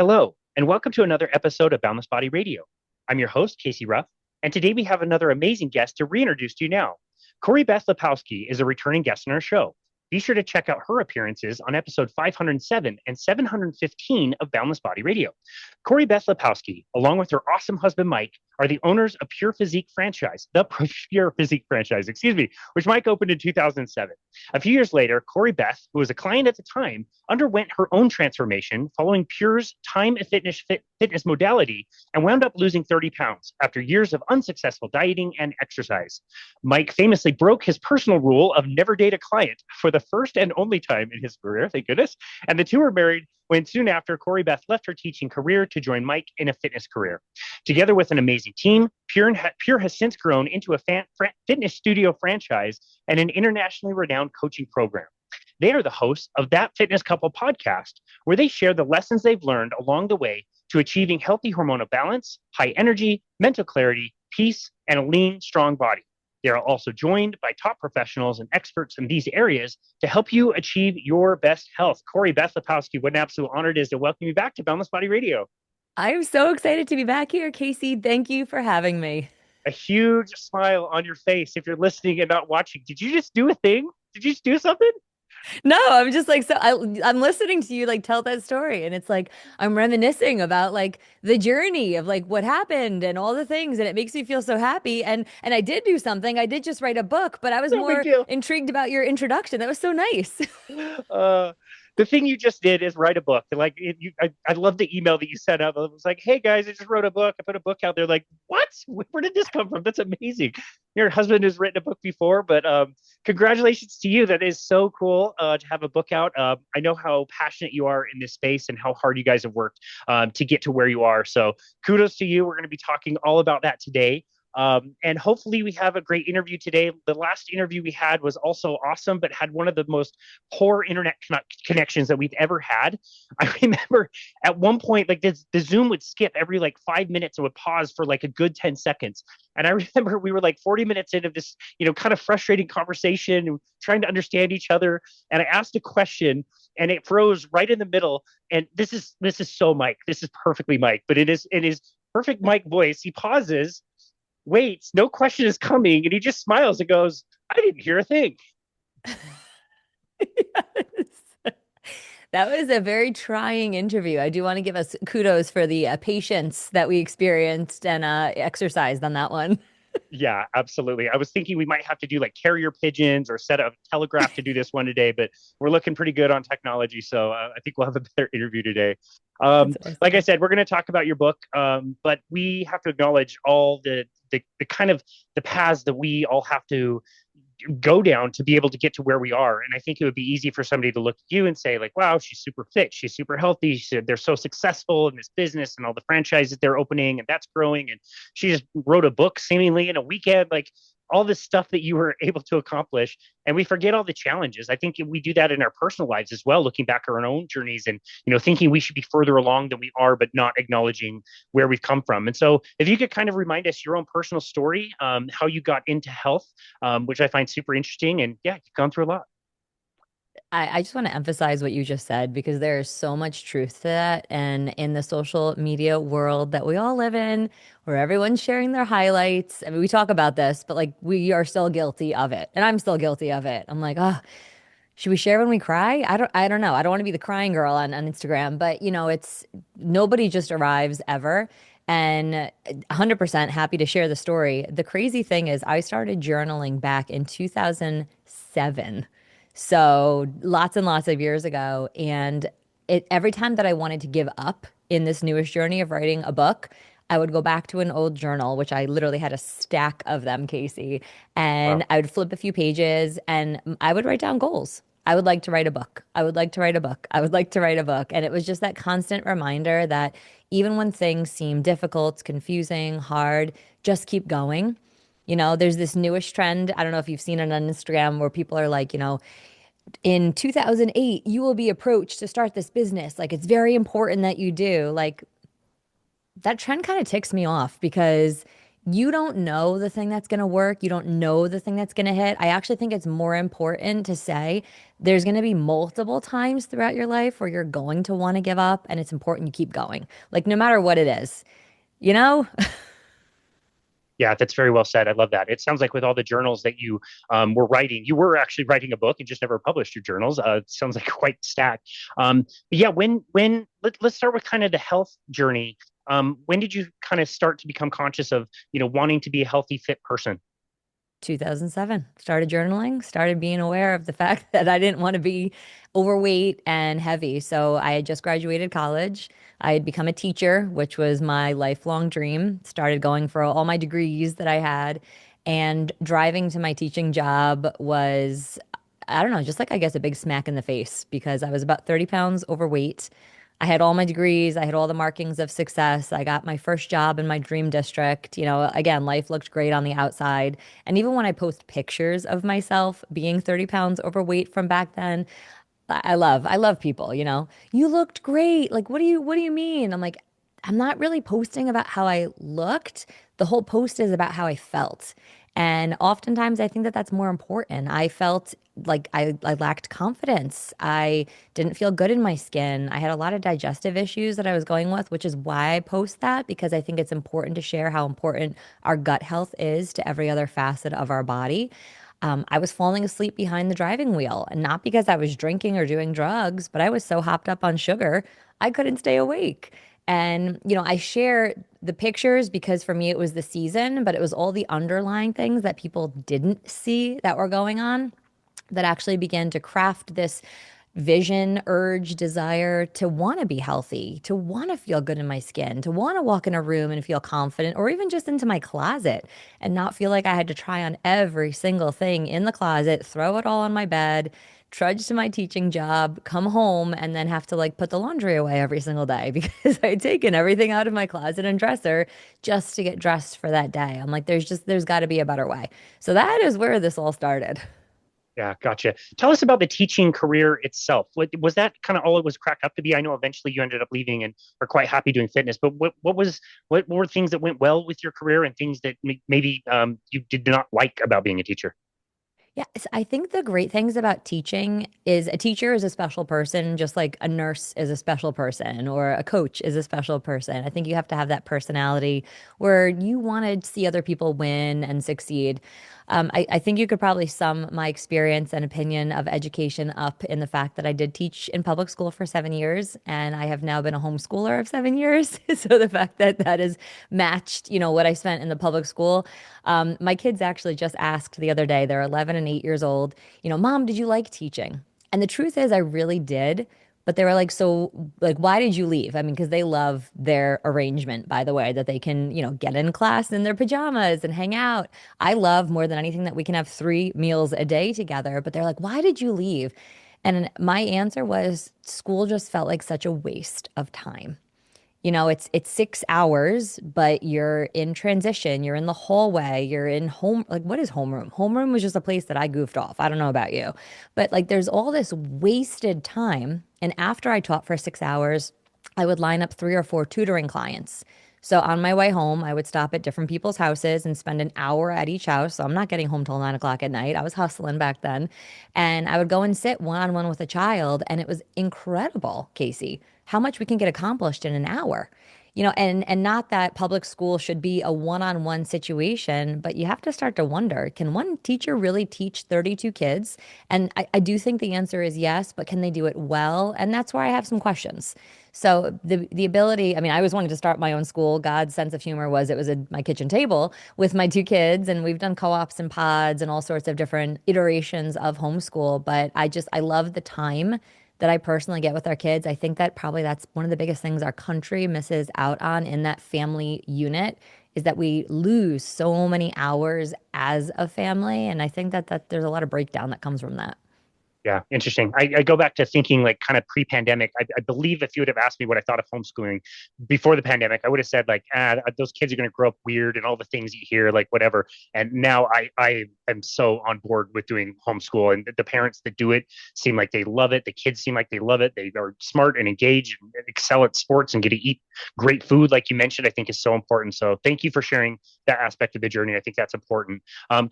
Hello, and welcome to another episode of Boundless Body Radio. I'm your host, Casey Ruff, and today we have another amazing guest to reintroduce to you now. Corrie-Beth Lipowski is a returning guest on our show. Be sure to check out her appearances on episode 507 and 715 of Boundless Body Radio. Corrie-Beth Lipowski, along with her awesome husband, Mike, are the owners of PURE PHYSIQUE franchise, which Mike opened in 2007. A few years later, Corrie-Beth, who was a client at the time, underwent her own transformation following PURE's time and fitness modality and wound up losing 30 pounds after years of unsuccessful dieting and exercise. Mike famously broke his personal rule of never date a client for the first and only time in his career, thank goodness, and the two were married when soon after Corrie-Beth left her teaching career to join Mike in a fitness career. Together with an amazing team, PURE has since grown into a fitness studio franchise and an internationally renowned coaching program. They are the hosts of That Fitness Couple podcast, where they share the lessons they've learned along the way to achieving healthy hormonal balance, high energy, mental clarity, peace, and a lean, strong body. They are also joined by top professionals and experts in these areas to help you achieve your best health. Corrie-Beth Lipowski, what an absolute honor it is to welcome you back to Boundless Body Radio. I'm so excited to be back here, Casey. Thank you for having me. A huge smile on your face if you're listening and not watching. Did you just do a thing? Did you just do something? No, I'm just like I'm listening to you like tell that story, and it's like I'm reminiscing about like the journey of like what happened and all the things, and it makes me feel so happy. And I did do something. I did just write a book, but I was No big more deal. intrigued about your introduction. That was so nice. Uh, the thing you just did is write a book. I love the email that you sent out. It was like, "Hey guys, I just wrote a book. I put a book out there." Like, what? Where did this come from? That's amazing. Your husband has written a book before, but congratulations to you. That is so cool to have a book out. I know how passionate you are in this space and how hard you guys have worked to get to where you are. So kudos to you. We're going to be talking all about that today. And hopefully we have a great interview today. The last interview we had was also awesome, but had one of the most poor internet connections that we've ever had. I remember at one point, like the Zoom would skip every like 5 minutes and would pause for like a good 10 seconds. And I remember we were like 40 minutes into this, kind of frustrating conversation and trying to understand each other. And I asked a question and it froze right in the middle. And this is so Mike. This is perfectly Mike, but it is in his perfect Mike voice. He pauses, waits, no question is coming, and he just smiles and goes, "I didn't hear a thing." Yes. That was a very trying interview. I do want to give us kudos for the patience that we experienced and exercised on that one. Yeah, absolutely. I was thinking we might have to do like carrier pigeons or set up telegraph to do this one today, but we're looking pretty good on technology. So I think we'll have a better interview today. That's Like I awesome. said, we're going to talk about your book, but we have to acknowledge all the kind of the paths that we all have to go down to be able to get to where we are. And I think it would be easy for somebody to look at you and say, like, wow, she's super fit. She's super healthy. They're so successful in this business and all the franchises they're opening and that's growing. And she just wrote a book seemingly in a weekend. Like all this stuff that you were able to accomplish. And we forget all the challenges. I think we do that in our personal lives as well, looking back at our own journeys and, thinking we should be further along than we are, but not acknowledging where we've come from. And so if you could kind of remind us your own personal story, how you got into health, which I find super interesting. And yeah, you've gone through a lot. I just want to emphasize what you just said because there is so much truth to that. And in the social media world that we all live in, where everyone's sharing their highlights, I mean, we talk about this, but like we are still guilty of it. And I'm still guilty of it. I'm like, oh, should we share when we cry? I don't know. I don't want to be the crying girl on Instagram, but it's nobody just arrives ever. And 100% happy to share the story. The crazy thing is, I started journaling back in 2007. So lots and lots of years ago. And every time that I wanted to give up in this newest journey of writing a book, I would go back to an old journal, which I literally had a stack of them, Casey. And Wow. I would flip a few pages and I would write down goals. I would like to write a book. I would like to write a book. I would like to write a book. And it was just that constant reminder that even when things seem difficult, confusing, hard, just keep going. There's this newish trend. I don't know if you've seen it on Instagram where people are like, in 2008, you will be approached to start this business. Like, it's very important that you do. Like, that trend kind of ticks me off because you don't know the thing that's going to work. You don't know the thing that's going to hit. I actually think it's more important to say there's going to be multiple times throughout your life where you're going to want to give up, and it's important you keep going. Like, no matter what it is, you know? Yeah, that's very well said. I love that. It sounds like with all the journals that you were writing, you were actually writing a book and just never published your journals. It sounds like quite stacked. But yeah, let's start with kind of the health journey. When did you kind of start to become conscious of, wanting to be a healthy, fit person? 2007. Started journaling, started being aware of the fact that I didn't want to be overweight and heavy. So I had just graduated college. I had become a teacher, which was my lifelong dream. Started going for all my degrees that I had. And driving to my teaching job was, I don't know, just like I guess a big smack in the face because I was about 30 pounds overweight. I had all my degrees. I had all the markings of success. I got my first job in my dream district. Again, life looked great on the outside. And even when I post pictures of myself being 30 pounds overweight from back then, I love people, you looked great. Like, what do you mean? I'm like, I'm not really posting about how I looked. The whole post is about how I felt. And oftentimes I think that that's more important. I felt like I lacked confidence. I didn't feel good in my skin. I had a lot of digestive issues that I was going with, which is why I post that, because I think it's important to share how important our gut health is to every other facet of our body. I was falling asleep behind the driving wheel, and not because I was drinking or doing drugs, but I was so hopped up on sugar, I couldn't stay awake. And, I share the pictures because for me it was the season, but it was all the underlying things that people didn't see that were going on that actually began to craft this vision, urge, desire to want to be healthy, to want to feel good in my skin, to want to walk in a room and feel confident, or even just into my closet and not feel like I had to try on every single thing in the closet, throw it all on my bed, trudge to my teaching job, come home, and then have to like put the laundry away every single day because I'd taken everything out of my closet and dresser just to get dressed for that day. I'm like, there's got to be a better way. So that is where this all started. Yeah, gotcha. Tell us about the teaching career itself. Was that kind of all it was cracked up to be? I know eventually you ended up leaving and are quite happy doing fitness, but what were things that went well with your career and things that maybe you did not like about being a teacher? Yes, I think the great things about teaching is a teacher is a special person, just like a nurse is a special person or a coach is a special person. I think you have to have that personality where you want to see other people win and succeed. I think you could probably sum my experience and opinion of education up in the fact that I did teach in public school for 7 years, and I have now been a homeschooler of 7 years. So the fact that that is matched, what I spent in the public school. My kids actually just asked the other day, they're 11 and 8 years old, Mom, did you like teaching? And the truth is, I really did. But they were like, so, like, why did you leave? I mean, because they love their arrangement, by the way, that they can, get in class in their pajamas and hang out. I love more than anything that we can have 3 meals a day together. But they're like, why did you leave? And my answer was school just felt like such a waste of time. It's 6 hours, but you're in transition. You're in the hallway. You're in home. Like, what is homeroom? Homeroom was just a place that I goofed off. I don't know about you, but like, there's all this wasted time. And after I taught for 6 hours, I would line up 3 or 4 tutoring clients. So on my way home, I would stop at different people's houses and spend an hour at each house. So I'm not getting home till 9 o'clock at night. I was hustling back then. And I would go and sit one on one with a child. And it was incredible, Casey, how much we can get accomplished in an hour. And not that public school should be a one-on-one situation, but you have to start to wonder, can one teacher really teach 32 kids? And I do think the answer is yes, but can they do it well? And that's where I have some questions. So the ability, I mean, I always wanted to start my own school. God's sense of humor was it was at my kitchen table with my 2 kids, and we've done co-ops and pods and all sorts of different iterations of homeschool. But I love the time that I personally get with our kids. I think that probably that's one of the biggest things our country misses out on in that family unit is that we lose so many hours as a family. And I think that there's a lot of breakdown that comes from that. Yeah, interesting. I go back to thinking like kind of pre-pandemic. I believe if you would have asked me what I thought of homeschooling before the pandemic, I would have said like, those kids are going to grow up weird and all the things you hear, like whatever. And now I am so on board with doing homeschool, and the parents that do it seem like they love it. The kids seem like they love it. They are smart and engaged and excel at sports and get to eat great food, like you mentioned. I think is so important. So thank you for sharing that aspect of the journey. I think that's important.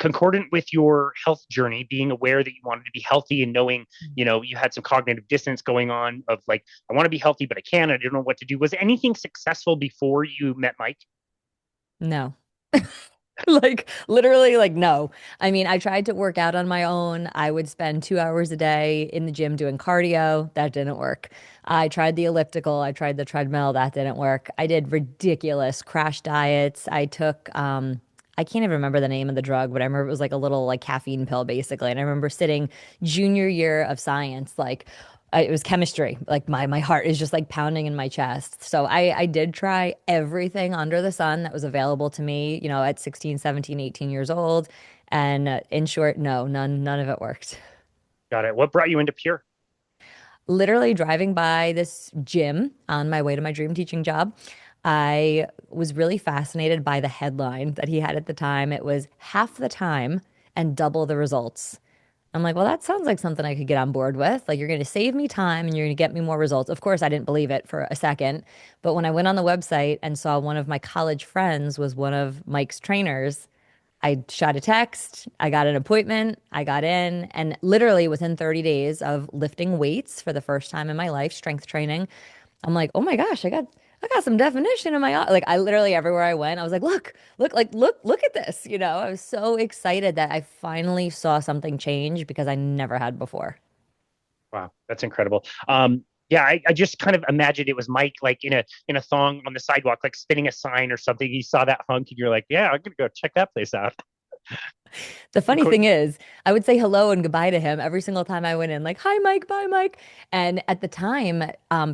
Concordant with your health journey, being aware that you wanted to be healthy and knowing, you had some cognitive dissonance going on of like, I want to be healthy, but I can't. I don't know what to do. Was anything successful before you met Mike? No. Like literally like no. I mean, I tried to work out on my own. I would spend 2 hours a day in the gym doing cardio. That didn't work. I tried the elliptical. I tried the treadmill. That didn't work. I did ridiculous crash diets. I took I can't even remember the name of the drug, but I remember it was like a little like caffeine pill basically. And I remember sitting junior year of science, like it was chemistry. Like my heart is just like pounding in my chest. So I did try everything under the sun that was available to me, at 16, 17, 18 years old. And in short, no, none of it worked. Got it. What brought you into Pure? Literally driving by this gym on my way to my dream teaching job, I was really fascinated by the headline that he had at the time. It was half the time and double the results. I'm like, well, that sounds like something I could get on board with. Like, you're going to save me time and you're going to get me more results. Of course, I didn't believe it for a second. But when I went on the website and saw one of my college friends was one of Mike's trainers, I shot a text, I got an appointment, I got in, and literally within 30 days of lifting weights for the first time in my life, strength training, I'm like, oh my gosh, I got some definition in my like I literally everywhere I went, I was like, look at this. I was so excited that I finally saw something change because I never had before. Wow, that's incredible. Yeah, I just kind of imagined it was Mike like in a thong on the sidewalk, like spinning a sign or something. He saw that hunk, and you're like, yeah, I'm gonna go check that place out. The Of funny course. thing is, I would say hello and goodbye to him every single time I went in, like, hi, Mike, bye, Mike. And at the time,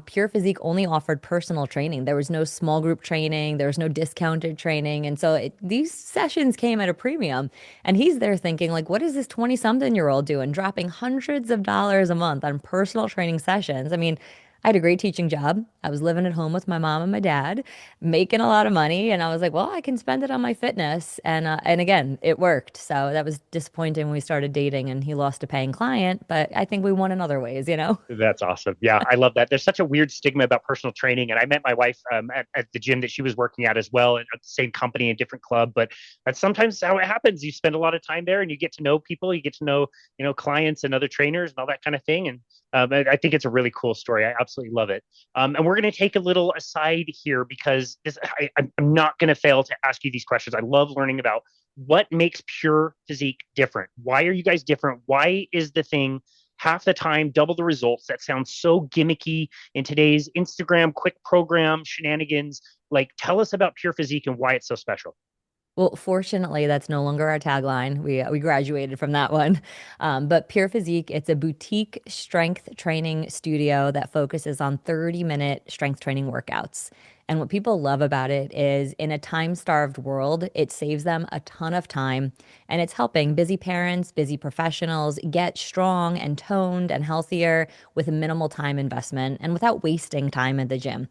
Pure Physique only offered personal training. There was no small group training, there was no discounted training. And so these sessions came at a premium. And he's there thinking, like, what is this 20-something-year-old doing, dropping hundreds of dollars a month on personal training sessions? I mean, I had a great teaching job. I was living at home with my mom and my dad, making a lot of money, and I was like, well, I can spend it on my fitness. And again, it worked. So that was disappointing when we started dating and he lost a paying client, but I think we won in other ways. That's awesome. Yeah, I love that. There's such a weird stigma about personal training. And I met my wife at the gym that she was working at as well, at the same company, a different club. But that's sometimes how it happens. You spend a lot of time there and you get to know people, you get to know, clients and other trainers and all that kind of thing. And I think it's a really cool story. I absolutely love it. And we're going to take a little aside here because I'm not going to fail to ask you these questions. I love learning about what makes Pure Physique different. Why are you guys different? Why is the thing half the time, double the results? That sounds so gimmicky in today's Instagram quick program shenanigans. Like, tell us about Pure Physique and why it's so special. Well, fortunately, that's no longer our tagline. We graduated from that one. But Pure Physique, it's a boutique strength training studio that focuses on 30-minute strength training workouts. And what people love about it is in a time-starved world, it saves them a ton of time, and it's helping busy parents, busy professionals get strong and toned and healthier with a minimal time investment and without wasting time at the gym.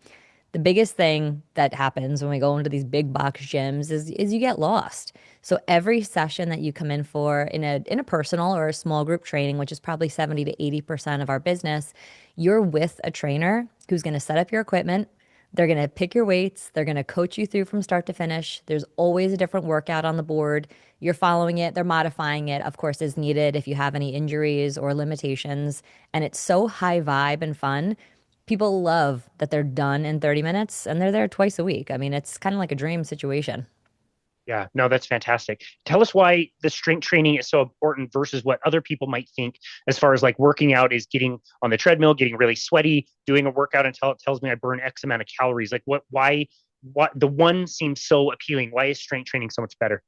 The biggest thing that happens when we go into these big box gyms is you get lost. So every session that you come in for in a personal or a small group training, which is probably 70 to 80% of our business, you're with a trainer who's going to set up your equipment. They're going to pick your weights. They're going to coach you through from start to finish. There's always a different workout on the board. You're following it. They're modifying it, of course, as needed if you have any injuries or limitations. And it's so high vibe and fun. People love that they're done in 30 minutes and they're there twice a week. I mean, it's kind of like a dream situation. Yeah, no, that's fantastic. Tell us why the strength training is so important versus what other people might think as far as like working out is getting on the treadmill, getting really sweaty, doing a workout until it tells me I burn X amount of calories. Like what the one seems so appealing. Why is strength training so much better?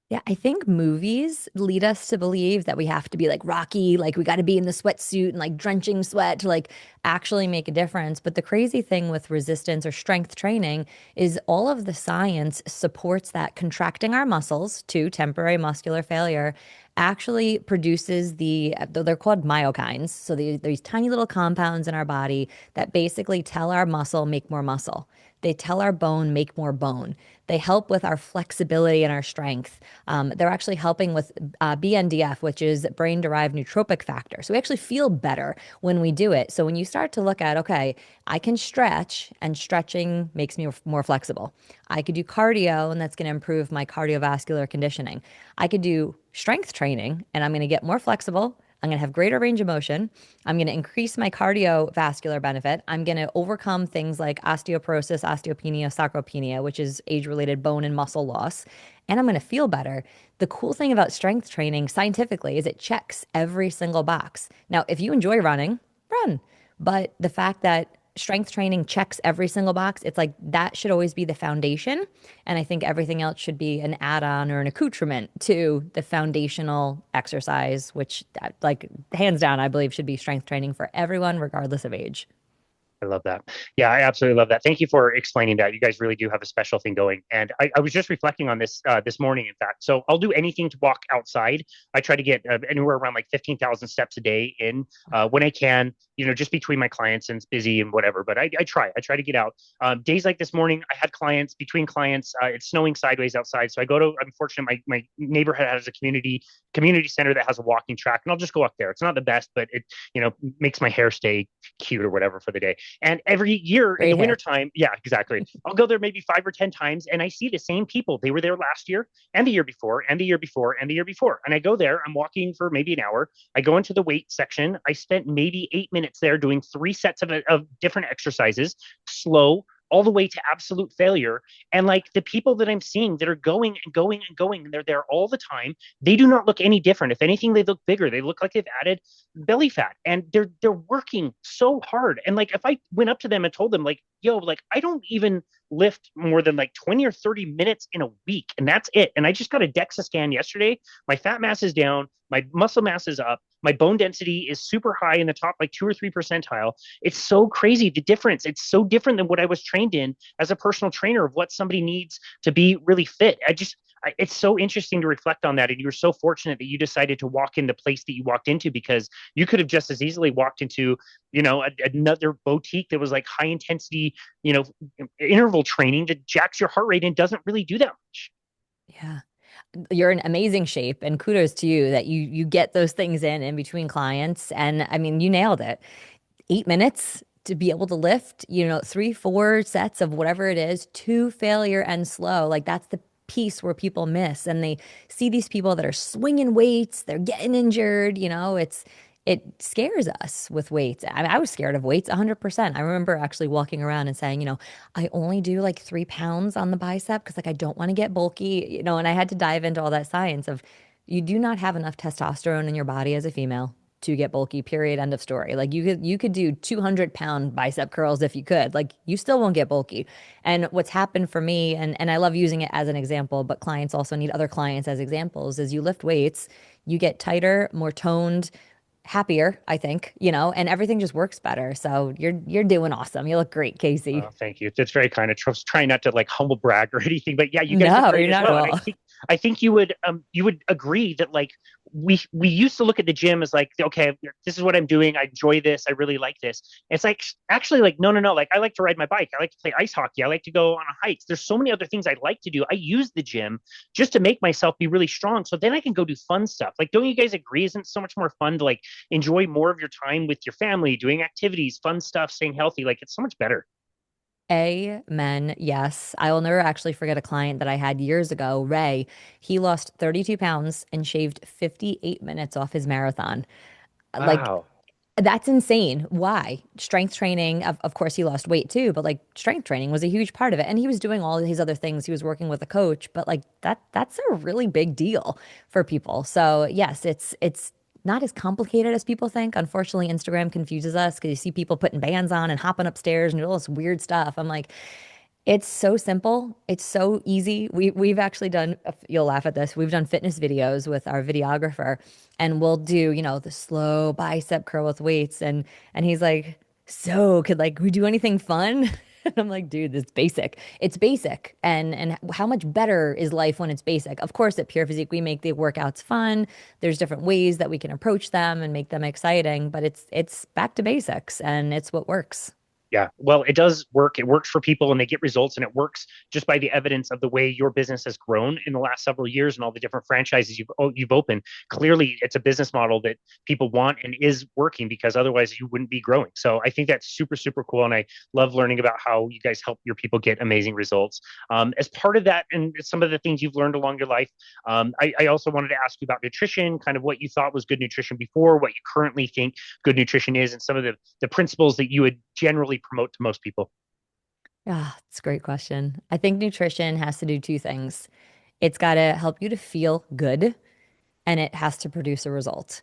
Yeah, I think movies lead us to believe that we have to be like Rocky, like we got to be in the sweatsuit and like drenching sweat to like actually make a difference. But the crazy thing with resistance or strength training is all of the science supports that contracting our muscles to temporary muscular failure actually produces they're called myokines. So these tiny little compounds in our body that basically tell our muscle, make more muscle. They tell our bone, make more bone. They help with our flexibility and our strength. They're actually helping with BNDF, which is brain derived nootropic factor. So we actually feel better when we do it. So when you start to look at, okay, I can stretch, and stretching makes me more flexible. I could do cardio, and that's going to improve my cardiovascular conditioning. I could do strength training, and I'm going to get more flexible. I'm going to have greater range of motion. I'm going to increase my cardiovascular benefit. I'm going to overcome things like osteoporosis, osteopenia, sarcopenia, which is age-related bone and muscle loss. And I'm going to feel better. The cool thing about strength training scientifically is it checks every single box. Now, if you enjoy running, run. But the fact that strength training checks every single box, it's like that should always be the foundation. And I think everything else should be an add-on or an accoutrement to the foundational exercise, which, like, hands down, I believe should be strength training for everyone, regardless of age. I love that. Yeah, I absolutely love that. Thank you for explaining that. You guys really do have a special thing going. And I was just reflecting on this this morning, in fact. So I'll do anything to walk outside. I try to get anywhere around like 15,000 steps a day in when I can, just between my clients, and it's busy and whatever. But I try. I try to get out. Days like this morning, I had clients, between clients, it's snowing sideways outside. So I go to, I'm fortunate, my neighborhood has a community center that has a walking track, and I'll just go up there. It's not the best, but it, makes my hair stay cute or whatever for the day. And every year in the Great hair. wintertime, yeah, exactly. I'll go there maybe 5 or 10 times, and I see the same people. They were there last year and the year before and the year before and the year before. And I go there, I'm walking for maybe an hour. I go into the weight section. I spent maybe 8 minutes there doing 3 sets of different exercises, slow, all the way to absolute failure. And like the people that I'm seeing that are going and going and going, and they're there all the time, they do not look any different. If anything, they look bigger. They look like they've added belly fat, and they're working so hard. And like if I went up to them and told them like, yo, like I don't even lift more than like 20 or 30 minutes in a week, and that's it. And I just got a DEXA scan yesterday. My fat mass is down, my muscle mass is up, my bone density is super high in the top like 2 or 3 percentile. It's so crazy, the difference. It's so different than what I was trained in as a personal trainer, of what somebody needs to be really fit. It's so interesting to reflect on that. And you're so fortunate that you decided to walk in the place that you walked into, because you could have just as easily walked into, another boutique that was like high intensity, interval training that jacks your heart rate and doesn't really do that much. Yeah. You're in amazing shape, and kudos to you that you get those things in between clients. And I mean, you nailed it. 8 minutes to be able to lift, 3, 4 sets of whatever it is to failure and slow. Like that's the piece where people miss, and they see these people that are swinging weights, they're getting injured. It scares us with weights. I was scared of weights 100%. I remember actually walking around and saying, I only do like 3 pounds on the bicep because like I don't want to get bulky, and I had to dive into all that science of you do not have enough testosterone in your body as a female to get bulky, period, end of story. Like you could do 200-pound bicep curls if you could, like you still won't get bulky. And what's happened for me, and I love using it as an example, but clients also need other clients as examples, is you lift weights, you get tighter, more toned, happier, I think, and everything just works better. So you're doing awesome. You look great, Casey. Thank you. That's very kind of trying not to like humble brag or anything, but yeah, you guys look No, great you're as not at well. And all. I think you would agree that like we used to look at the gym as like, okay, this is what I'm doing. I enjoy this. I really like this. It's like actually like no. Like I like to ride my bike. I like to play ice hockey. I like to go on a hike. There's so many other things I like to do. I use the gym just to make myself be really strong, so then I can go do fun stuff. Like, don't you guys agree? Isn't it so much more fun to like enjoy more of your time with your family, doing activities, fun stuff, staying healthy? Like it's so much better. Amen. Yes. I will never actually forget a client that I had years ago, Ray. He lost 32 pounds and shaved 58 minutes off his marathon. Like, Wow. that's insane. Why? Strength training, of course, he lost weight too, but like strength training was a huge part of it. And he was doing all his other things. He was working with a coach, but like that's a really big deal for people. So yes, it's not as complicated as people think. Unfortunately, Instagram confuses us because you see people putting bands on and hopping upstairs and all this weird stuff. I'm like, it's so simple. It's so easy. We've actually done, you'll laugh at this. We've done fitness videos with our videographer, and we'll do, the slow bicep curl with weights, and he's like, so could like we do anything fun? And I'm like, dude, it's basic. It's basic. And how much better is life when it's basic? Of course, at Pure Physique, we make the workouts fun. There's different ways that we can approach them and make them exciting, but it's back to basics and it's what works. Yeah, well, it does work. It works for people and they get results, and it works just by the evidence of the way your business has grown in the last several years and all the different franchises you've opened. Clearly, it's a business model that people want and is working, because otherwise you wouldn't be growing. So I think that's super, super cool. And I love learning about how you guys help your people get amazing results. As part of that, and some of the things you've learned along your life, I also wanted to ask you about nutrition, kind of what you thought was good nutrition before, what you currently think good nutrition is, and some of the principles that you would generally promote to most people. Yeah, it's a great question. I think nutrition has to do two things. It's got to help you to feel good and it has to produce a result.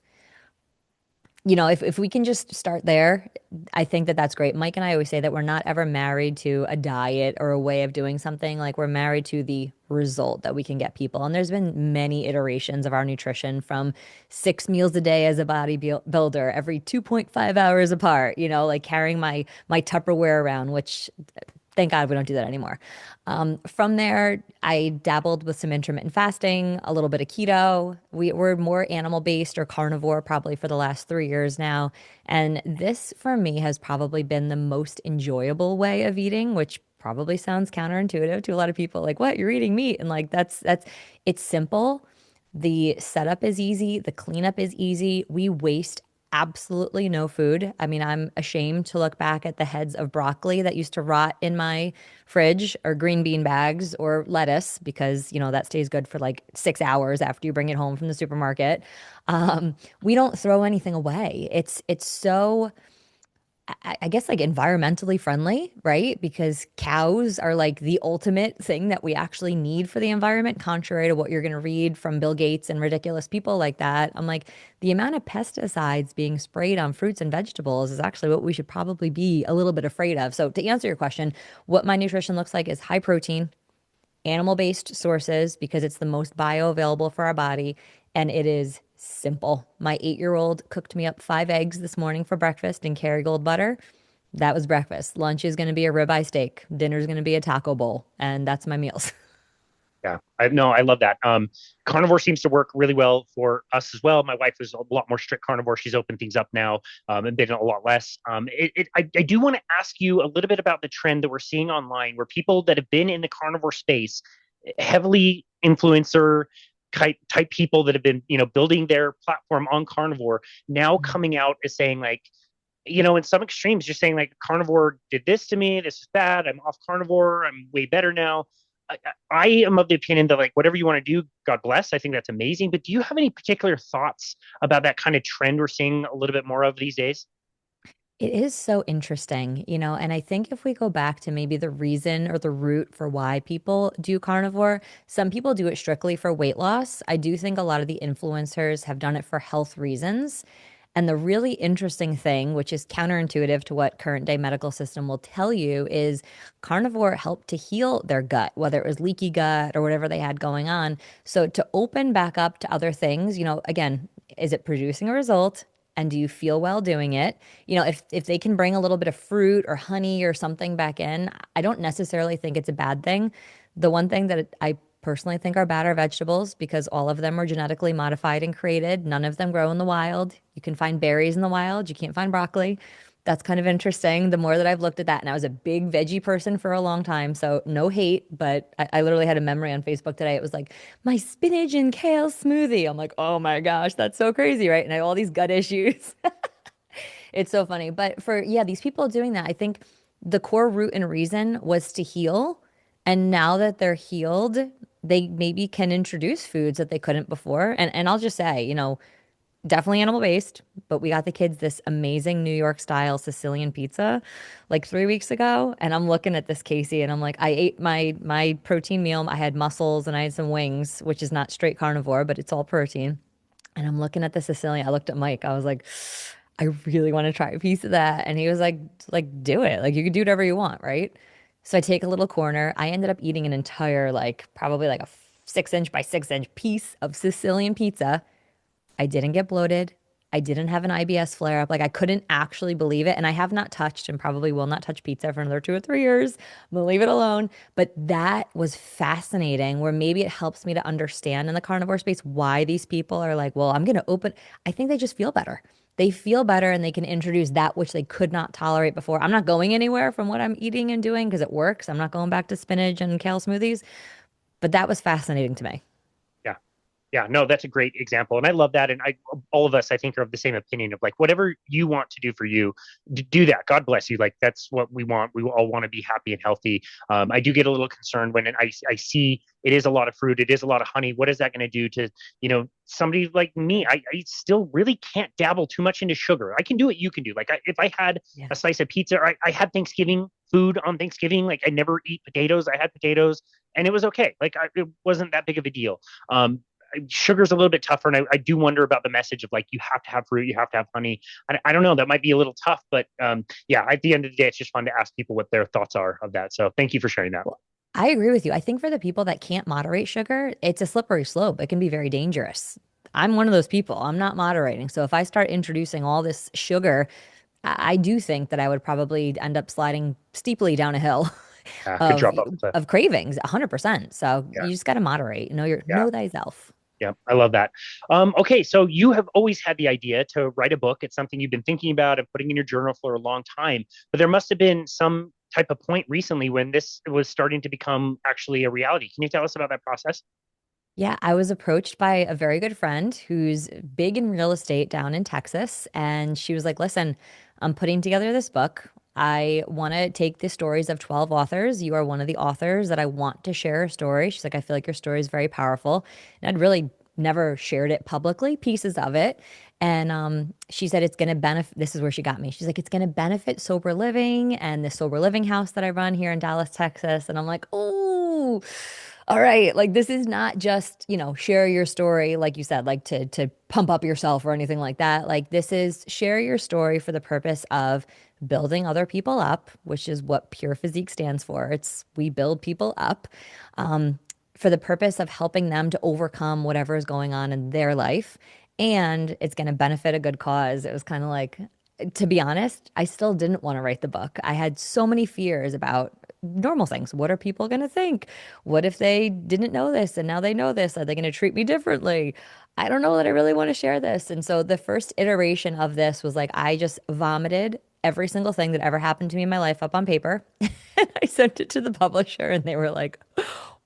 If we can just start there, I think that that's great. Mike and I always say that we're not ever married to a diet or a way of doing something. Like we're married to the result that we can get people. And there's been many iterations of our nutrition from 6 meals a day as a bodybuilder, every 2.5 hours apart, like carrying my Tupperware around, which thank God we don't do that anymore. From there, I dabbled with some intermittent fasting, a little bit of keto. We're more animal based or carnivore probably for the last 3 years now. And this for me has probably been the most enjoyable way of eating, which probably sounds counterintuitive to a lot of people. Like, what? You're eating meat. And like, it's simple. The setup is easy. The cleanup is easy. We waste absolutely no food. I mean, I'm ashamed to look back at the heads of broccoli that used to rot in my fridge or green bean bags or lettuce because, that stays good for like 6 hours after you bring it home from the supermarket. We don't throw anything away. It's so I guess like environmentally friendly, right? Because cows are like the ultimate thing that we actually need for the environment, contrary to what you're going to read from Bill Gates and ridiculous people like that. I'm like, the amount of pesticides being sprayed on fruits and vegetables is actually what we should probably be a little bit afraid of. So, to answer your question, what my nutrition looks like is high protein, animal-based sources because it's the most bioavailable for our body, and it is simple. My 8-year-old cooked me up 5 eggs this morning for breakfast in Kerrygold butter. That was breakfast. Lunch is going to be a ribeye steak. Dinner is going to be a taco bowl, and that's my meals. Yeah, I no, I love that. Carnivore seems to work really well for us as well. My wife is a lot more strict carnivore. She's opened things up now, and been a lot less. I do want to ask you a little bit about the trend that we're seeing online, where people that have been in the carnivore space, heavily influencer type people that have been, building their platform on carnivore, now coming out as saying like, in some extremes, just saying like carnivore did this to me. This is bad. I'm off carnivore. I'm way better now. I am of the opinion that like whatever you want to do, God bless. I think that's amazing. But do you have any particular thoughts about that kind of trend we're seeing a little bit more of these days? It is so interesting, and I think if we go back to maybe the reason or the root for why people do carnivore, some people do it strictly for weight loss. I do think a lot of the influencers have done it for health reasons. And the really interesting thing, which is counterintuitive to what current day medical system will tell you, is carnivore helped to heal their gut, whether it was leaky gut or whatever they had going on. So to open back up to other things, again, is it producing a result? And do you feel well doing it? If they can bring a little bit of fruit or honey or something back in, I don't necessarily think it's a bad thing. The one thing that I personally think are bad are vegetables because all of them are genetically modified and created. None of them grow in the wild. You can find berries in the wild. You can't find broccoli. That's kind of interesting. The more that I've looked at that, and I was a big veggie person for a long time, so no hate, but I literally had a memory on Facebook today. It was like my spinach and kale smoothie. I'm like, oh my gosh, that's so crazy, right? And I have all these gut issues. It's so funny. But yeah, these people doing that, I think the core root and reason was to heal. And now that they're healed, they maybe can introduce foods that they couldn't before. And I'll just say, definitely animal based, but we got the kids this amazing New York style Sicilian pizza like 3 weeks ago. And I'm looking at this, Casey, and I'm like, I ate my protein meal. I had mussels and I had some wings, which is not straight carnivore, but it's all protein. And I'm looking at the Sicilian. I looked at Mike. I was like, I really want to try a piece of that. And he was like, do it. Like you can do whatever you want, right? So I take a little corner. I ended up eating an entire, like probably like a 6 inch by 6 inch piece of Sicilian pizza. I didn't get bloated. I didn't have an IBS flare up. Like I couldn't actually believe it. And I have not touched and probably will not touch pizza for another 2 or 3 years. I'm gonna leave it alone. But that was fascinating, where maybe it helps me to understand in the carnivore space why these people are like, well, I'm gonna open. I think they just feel better. They feel better and they can introduce that which they could not tolerate before. I'm not going anywhere from what I'm eating and doing because it works. I'm not going back to spinach and kale smoothies. But that was fascinating to me. Yeah. Yeah, no, that's a great example, and I love that. And all of us, I think, are of the same opinion of like whatever you want to do for you, do that. God bless you. Like that's what we want. We all want to be happy and healthy. I do get a little concerned when I see it is a lot of fruit, it is a lot of honey. What is that going to do to somebody like me? I still really can't dabble too much into sugar. I can do what you can do. Like if I had Yeah. a slice of pizza, or I had Thanksgiving food on Thanksgiving. Like I never eat potatoes. I had potatoes, and it was okay. Like it wasn't that big of a deal. Sugar's a little bit tougher, and I do wonder about the message of like you have to have fruit, you have to have honey. I don't know, that might be a little tough, but yeah, at the end of the day, it's just fun to ask people what their thoughts are of that. So thank you for sharing that. Well, I agree with you. I think for the people that can't moderate sugar, it's a slippery slope. It can be very dangerous. I'm one of those people. I'm not moderating. So if I start introducing all this sugar, I do think that I would probably end up sliding steeply down a hill Could of drop off a cliff. of cravings, 100%. So Yeah, you just got to moderate. yeah, Know thyself. yeah. I love that. Okay, so you have always had the idea to write a book. It's something you've been thinking about and putting in your journal for a long time. But there must have been some type of point recently when this was starting to become actually a reality. Can you tell us about that process? Yeah, I was approached by a very good friend who's big in real estate down in Texas. And she was like, listen, I'm putting together this book. I want to take the stories of 12 authors. You are one of the authors that I want to share a story. She's like, I feel like your story is very powerful. And I'd really never shared it publicly, pieces of it. And she said it's going to benefit. This is where she got me. She's like, it's going to benefit sober living and the sober living house that I run here in Dallas, Texas. And I'm like, oh, all right. Like this is not just, share your story, like you said, like to pump up yourself or anything like that. Like this is share your story for the purpose of building other people up, which is what Pure Physique stands for. It's we build people up. For the purpose of helping them to overcome whatever is going on in their life. And it's going to benefit a good cause. It was kind of like, to be honest, I still didn't want to write the book. I had so many fears about normal things. What are people going to think? What if they didn't know this and now they know this? Are they going to treat me differently? I don't know that I really want to share this. And so the first iteration of this was like, I just vomited every single thing that ever happened to me in my life up on paper. And I sent it to the publisher, and they were like,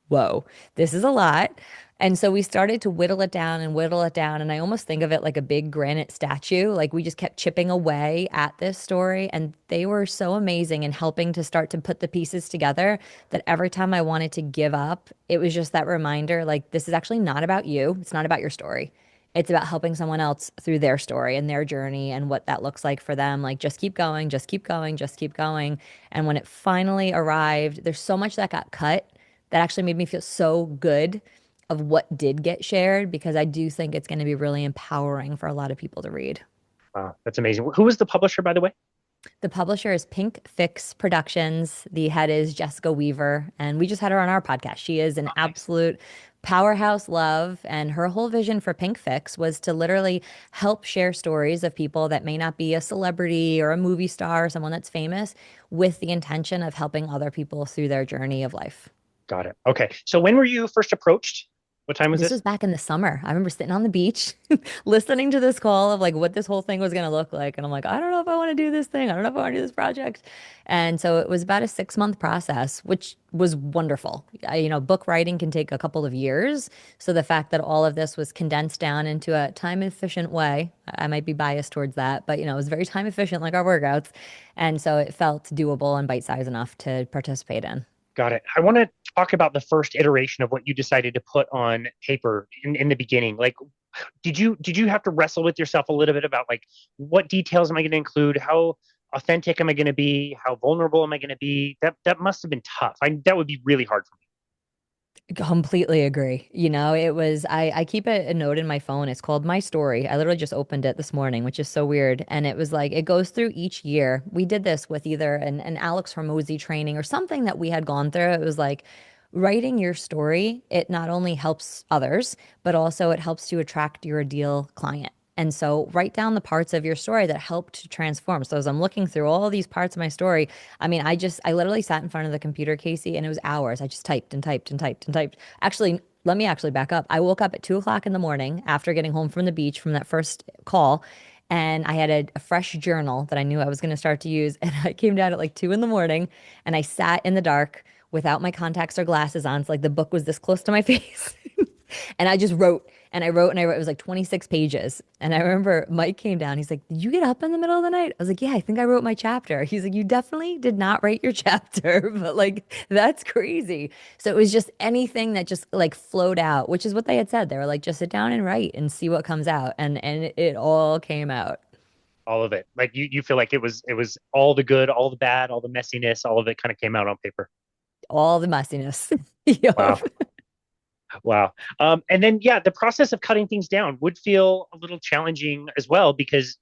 whoa, this is a lot. And so we started to whittle it down and whittle it down. And I almost think of it like a big granite statue. Like we just kept chipping away at this story. And they were so amazing in helping to start to put the pieces together that every time I wanted to give up, it was just that reminder like, this is actually not about you. It's not about your story. It's about helping someone else through their story and their journey and what that looks like for them. Like, just keep going, just keep going, just keep going. And when it finally arrived, there's so much that got cut that actually made me feel so good of what did get shared because I do think it's going to be really empowering for a lot of people to read. Wow, that's amazing. Who was the publisher, by the way? The publisher is Pink Fix Productions. The head is Jessica Weaver, and we just had her on our podcast. She is an Oh, nice. absolute powerhouse love, and her whole vision for Pink Fix was to literally help share stories of people that may not be a celebrity or a movie star or someone that's famous with the intention of helping other people through their journey of life. Got it. Okay. So when were you first approached? What time was This this? was back in the summer. I remember sitting on the beach, listening to this call of like what this whole thing was going to look like. And I'm like, I don't know if I want to do this thing. I don't know if I want to do this project. And so it was about a 6 month process, which was wonderful. Book writing can take a couple of years. So the fact that all of this was condensed down into a time efficient way, I might be biased towards that, but it was very time efficient, like our workouts. And so it felt doable and bite sized enough to participate in. Got it. I want to talk about the first iteration of what you decided to put on paper in the beginning. Like, did you have to wrestle with yourself a little bit about like what details am I going to include? How authentic am I going to be? How vulnerable am I going to be? That must have been tough. That would be really hard for me. Completely agree. It was, I keep a note in my phone. It's called My Story. I literally just opened it this morning, which is so weird. And it was like, it goes through each year. We did this with either an Alex Hormozy training or something that we had gone through. It was like writing your story. It not only helps others, but also it helps to attract your ideal client. And so write down the parts of your story that helped to transform. So as I'm looking through all these parts of my story, I mean, I literally sat in front of the computer, Casey, and it was hours. I just typed and typed and typed and typed. Actually, let me actually back up. I woke up at 2 o'clock in the morning after getting home from the beach from that first call. And I had a fresh journal that I knew I was going to start to use. And I came down at like 2 in the morning and I sat in the dark without my contacts or glasses on. So like the book was this close to my face. And I just wrote and I wrote and I wrote. It was like 26 pages. And I remember Mike came down. He's like, "Did you get up in the middle of the night?" I was like, "Yeah, I think I wrote my chapter." He's like, "You definitely did not write your chapter, but like, that's crazy." So it was just anything that just like flowed out, which is what they had said. They were like, "Just sit down and write and see what comes out." And it all came out. All of it. Like you feel like it was all the good, all the bad, all the messiness, all of it kind of came out on paper. All the messiness. Yup. Wow. Wow. And then, yeah, the process of cutting things down would feel a little challenging as well because,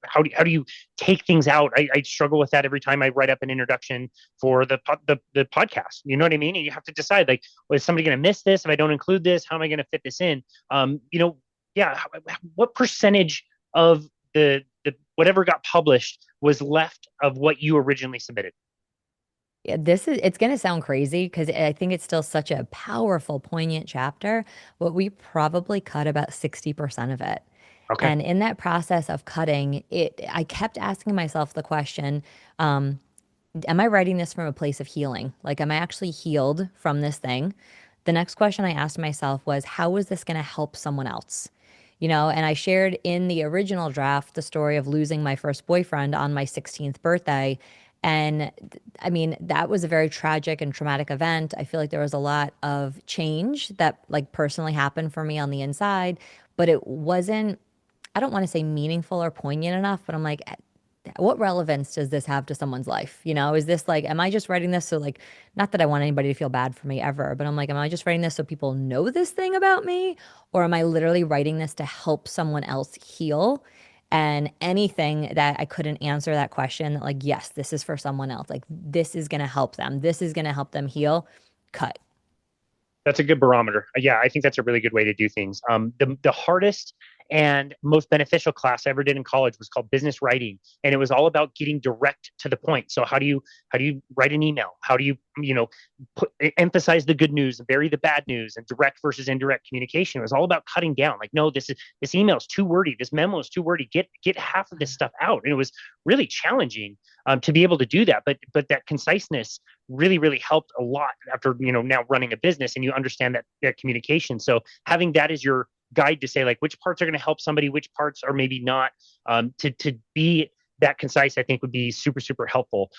how do you take things out? I struggle with that every time I write up an introduction for the podcast. You know what I mean? And you have to decide, like, well, is somebody going to miss this if I don't include this? How am I going to fit this in? Yeah, what percentage of the whatever got published was left of what you originally submitted? Yeah, it's going to sound crazy because I think it's still such a powerful, poignant chapter, but we probably cut about 60% of it. Okay. And in that process of cutting it, I kept asking myself the question, um, am I writing this from a place of healing? Like, am I actually healed from this thing? The next question I asked myself was, how is this going to help someone else? And I shared in the original draft the story of losing my first boyfriend on my 16th birthday. And I mean, that was a very tragic and traumatic event. I feel like there was a lot of change that, like, personally happened for me on the inside, but it wasn't, I don't want to say meaningful or poignant enough, but I'm like, what relevance does this have to someone's life? Is this like, am I just writing this so, like, not that I want anybody to feel bad for me ever, but I'm like, am I just writing this so people know this thing about me? Or am I literally writing this to help someone else heal? And anything that I couldn't answer that question, that like, yes, this is for someone else. Like, this is going to help them. This is going to help them heal. Cut. That's a good barometer. Yeah, I think that's a really good way to do things. The hardest and most beneficial class I ever did in college was called business writing, and it was all about getting direct to the point. So how do you write an email? How do you emphasize the good news and bury the bad news, and direct versus indirect communication? It was all about cutting down. Like, no, this email is too wordy. This memo is too wordy. Get half of this stuff out. And it was really challenging to be able to do that. But that conciseness really helped a lot after now running a business, and you understand that communication. So having that as your guide to say, like, which parts are going to help somebody, which parts are maybe not, to be that concise, I think would be super helpful.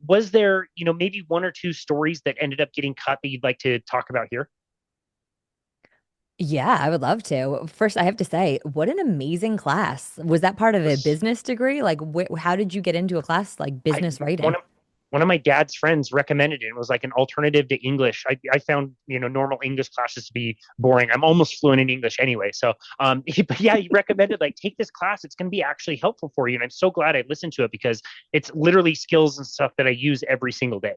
Was there maybe one or two stories that ended up getting cut that you'd like to talk about here? Yeah, I would love to. First, I have to say, what an amazing class. Was that part of a business degree? Like, how did you get into a class like I business one writing? of one of my dad's friends recommended it. It was like an alternative to English. I found normal English classes to be boring. I'm almost fluent in English anyway. So but yeah, he recommended, like, take this class. It's going to be actually helpful for you. And I'm so glad I listened to it because it's literally skills and stuff that I use every single day.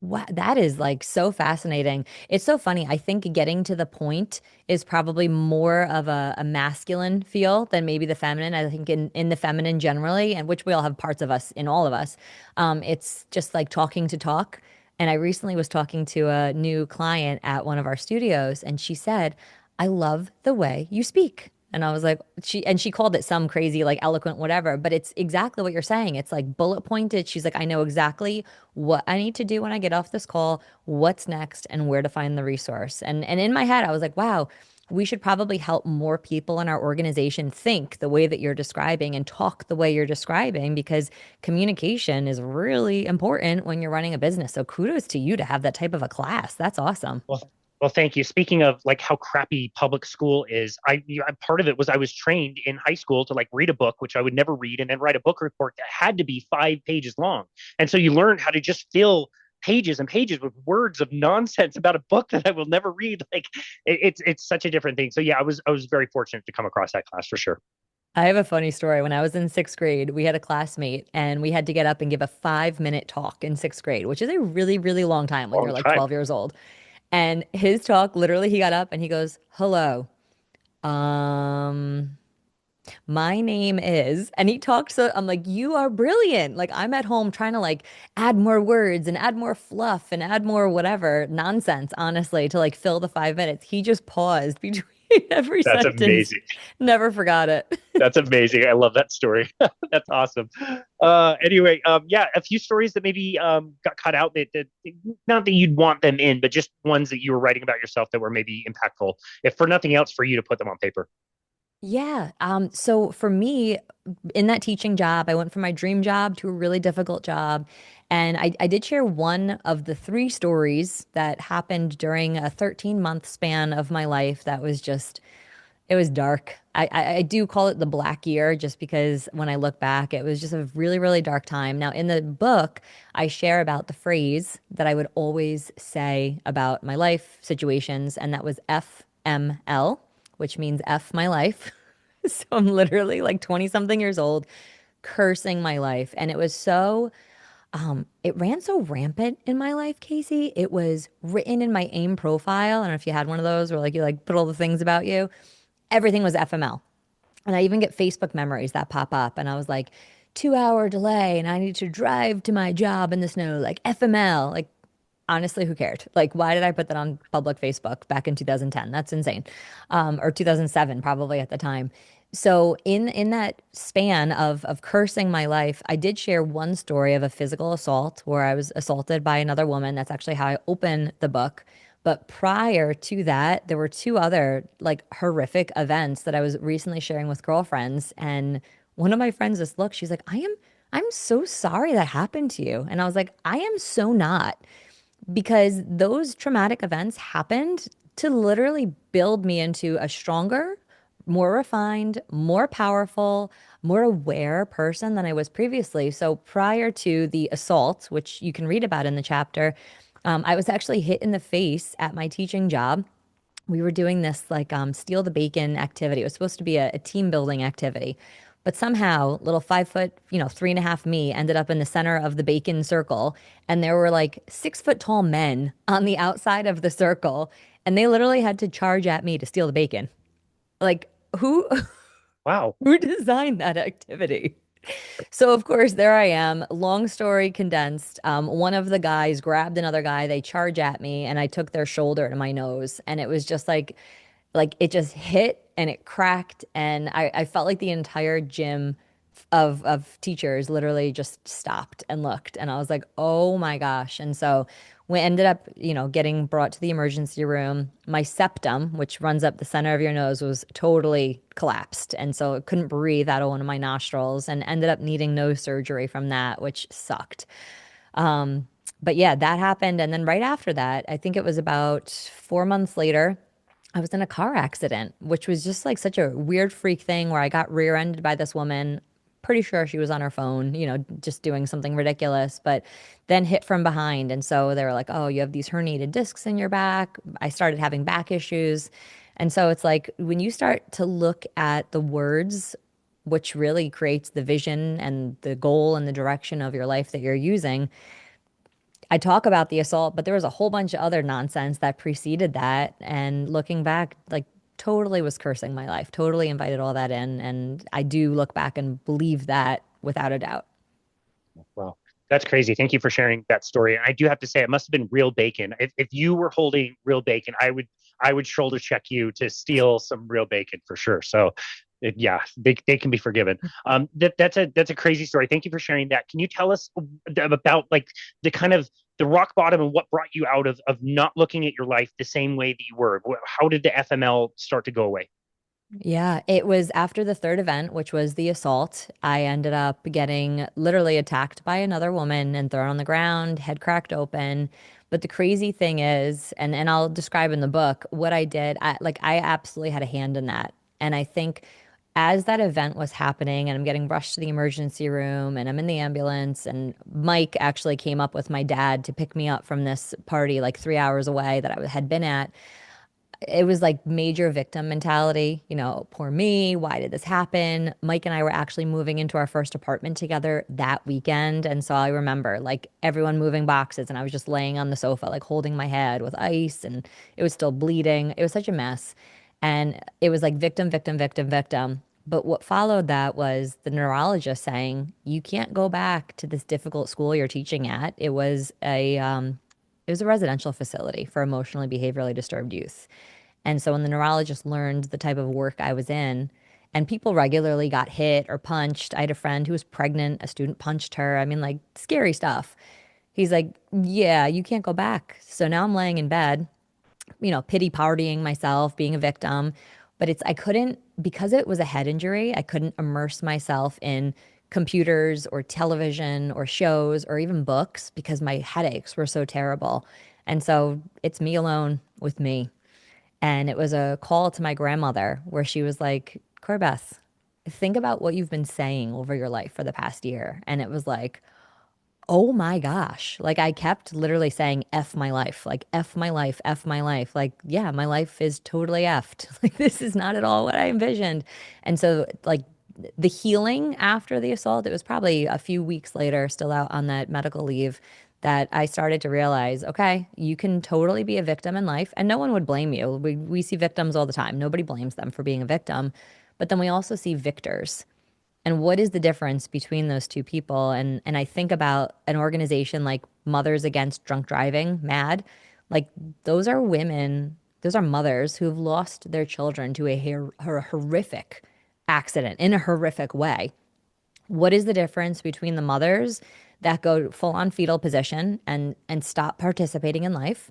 Wow, that is like so fascinating. It's so funny. I think getting to the point is probably more of a masculine feel than maybe the feminine. I think in the feminine generally, and which we all have parts of us in all of us, it's just like talking to talk. And I recently was talking to a new client at one of our studios, and she said, "I love the way you speak." And I was like, she called it some crazy, like, eloquent, whatever, but it's exactly what you're saying. It's like bullet pointed. She's like, I know exactly what I need to do when I get off this call, what's next, and where to find the resource. And in my head, I was like, wow, we should probably help more people in our organization think the way that you're describing and talk the way you're describing, because communication is really important when you're running a business. So kudos to you to have that type of a class. That's awesome. Well, thank you. Speaking of, like, how crappy public school is, part of it was I was trained in high school to, like, read a book, which I would never read, and then write a book report that had to be 5 pages long. And so you learn how to just fill pages and pages with words of nonsense about a book that I will never read. Like, it's such a different thing. So yeah, I was very fortunate to come across that class for sure. I have a funny story. When I was in sixth grade, we had a classmate and we had to get up and give a 5-minute talk in sixth grade, which is a really, really long time when Long you're like time. 12 years old. And his talk, literally, he got up and he goes, "Hello. Um, My name is, and he talked so I'm like, you are brilliant. Like I'm at home trying to like add more words and add more fluff and add more whatever nonsense, honestly, to like fill the 5 minutes. He just paused between every That's sentence. amazing. Never forgot it. That's amazing. I love that story. That's awesome. Anyway, yeah, a few stories that maybe got cut out that not that you'd want them in, but just ones that you were writing about yourself that were maybe impactful, if for nothing else, for you to put them on paper. Yeah. So for me, in that teaching job, I went from my dream job to a really difficult job. And I did share one of the three stories that happened during a 13-month span of my life that was just, it was dark. I do call it the black year just because when I look back, it was just a really, really dark time. Now, in the book, I share about the phrase that I would always say about my life situations, and that was FML, which means F my life. So I'm literally like 20 something years old, cursing my life. And it was so, it ran so rampant in my life, Casey. It was written in my AIM profile. I don't know if you had one of those where like you like put all the things about you. Everything was FML. And I even get Facebook memories that pop up. And I was like, 2 hour delay, and I need to drive to my job in the snow, like FML. Like, honestly, who cared? Like, why did I put that on public Facebook back in 2010? That's insane. Or 2007, probably at the time. So in that span of cursing my life, I did share one story of a physical assault where I was assaulted by another woman. That's actually how I open the book. But prior to that, there were two other like horrific events that I was recently sharing with girlfriends. And one of my friends just looked, she's like, I'm so sorry that happened to you. And I was like, I am so not, because those traumatic events happened to literally build me into a stronger, more refined, more powerful, more aware person than I was previously. So prior to the assault, which you can read about in the chapter, I was actually hit in the face at my teaching job. We were doing this like steal the bacon activity. It was supposed to be a team building activity. But somehow, little 5 foot, 3.5 me ended up in the center of the bacon circle. And there were like 6 foot tall men on the outside of the circle. And they literally had to charge at me to steal the bacon. Like, who Wow. who designed that activity? So of course there I am. Long story condensed. One of the guys grabbed another guy. They charge at me, and I took their shoulder to my nose, and it was just like it just hit and it cracked, and I felt like the entire gym of teachers literally just stopped and looked, and I was like, oh my gosh. And so we ended up, getting brought to the emergency room. My septum, which runs up the center of your nose, was totally collapsed, and so I couldn't breathe out of one of my nostrils, and ended up needing nose surgery from that, which sucked. um, but yeah, that happened, and then right after that, I think it was about 4 months later, I was in a car accident, which was just like such a weird freak thing where I got rear-ended by this woman. Pretty sure she was on her phone, just doing something ridiculous, but then hit from behind. And so they were like, oh, you have these herniated discs in your back. I started having back issues. And so it's like when you start to look at the words, which really creates the vision and the goal and the direction of your life that you're using. I talk about the assault, but there was a whole bunch of other nonsense that preceded that. And looking back, like totally was cursing my life, totally invited all that in. And I do look back and believe that without a doubt. Wow. That's crazy. Thank you for sharing that story. And I do have to say, it must have been real bacon. If you were holding real bacon, I would shoulder check you to steal some real bacon for sure. So yeah, they can be forgiven. That's a crazy story. Thank you for sharing that. Can you tell us about like the kind of the rock bottom and what brought you out of not looking at your life the same way that you were? How did the FML start to go away? Yeah, it was after the third event, which was the assault. I ended up getting literally attacked by another woman and thrown on the ground, head cracked open. But the crazy thing is, and I'll describe in the book what I did, I absolutely had a hand in that. And I think as that event was happening and I'm getting rushed to the emergency room and I'm in the ambulance, and Mike actually came up with my dad to pick me up from this party like 3 hours away that I had been at. It was like major victim mentality, poor me, why did this happen? Mike and I were actually moving into our first apartment together that weekend. And so I remember like everyone moving boxes, and I was just laying on the sofa, like holding my head with ice, and it was still bleeding. It was such a mess. And it was like victim, victim, victim, victim. But what followed that was the neurologist saying, you can't go back to this difficult school you're teaching at. It was a residential facility for emotionally behaviorally disturbed youth. And so when the neurologist learned the type of work I was in, and people regularly got hit or punched. I had a friend who was pregnant, a student punched her. I mean, like scary stuff. He's like, yeah, you can't go back. So now I'm laying in bed, pity partying myself, being a victim. But I couldn't, because it was a head injury, I couldn't immerse myself in computers or television or shows or even books because my headaches were so terrible. And so it's me alone with me. And it was a call to my grandmother where she was like, Corbeth, think about what you've been saying over your life for the past year. And it was like, oh my gosh. Like I kept literally saying F my life, like F my life, F my life. Like, yeah, my life is totally effed. Like this is not at all what I envisioned. And so like the healing after the assault, it was probably a few weeks later, still out on that medical leave, that I started to realize, okay, you can totally be a victim in life and no one would blame you. We see victims all the time. Nobody blames them for being a victim. But then we also see victors. And what is the difference between those two people? And I think about an organization like Mothers Against Drunk Driving, MAD. Like those are women, those are mothers who've lost their children to a horrific accident in a horrific way. What is the difference between the mothers that go full on fetal position and stop participating in life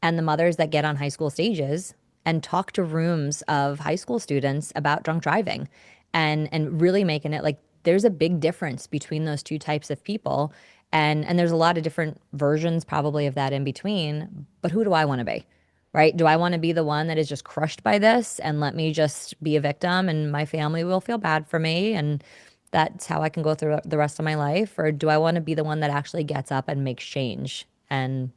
and the mothers that get on high school stages and talk to rooms of high school students about drunk driving and really making it like there's a big difference between those two types of people, and there's a lot of different versions probably of that in between, but who do I want to be? Right? Do I want to be the one that is just crushed by this and let me just be a victim and my family will feel bad for me and that's how I can go through the rest of my life? Or do I want to be the one that actually gets up and makes change? And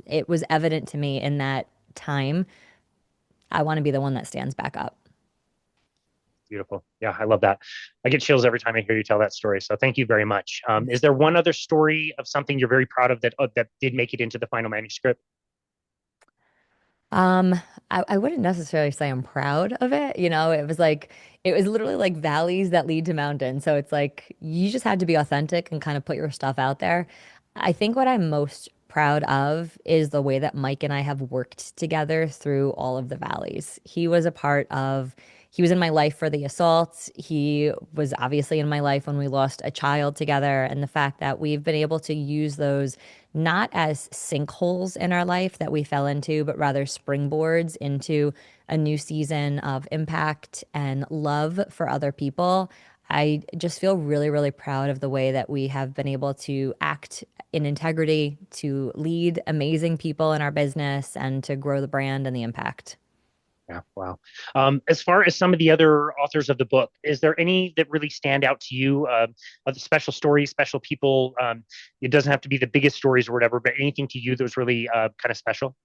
it was evident to me in that time. I want to be the one that stands back up. Beautiful. Yeah, I love that. I get chills every time I hear you tell that story. So thank you very much. Is there one other story of something you're very proud of that did make it into the final manuscript? Um, I wouldn't necessarily say I'm proud of it. It was literally like valleys that lead to mountains. So it's like you just had to be authentic and kind of put your stuff out there. I think what I'm most proud of is the way that Mike and I have worked together through all of the valleys. He was in my life for the assault. He was obviously in my life when we lost a child together. And the fact that we've been able to use those not as sinkholes in our life that we fell into, but rather springboards into a new season of impact and love for other people. I just feel really, really proud of the way that we have been able to act in integrity, to lead amazing people in our business, and to grow the brand and the impact. Yeah, wow. As far as some of the other authors of the book, is there any that really stand out to you? Other special stories, special people? It doesn't have to be the biggest stories or whatever, but anything to you that was really kind of special?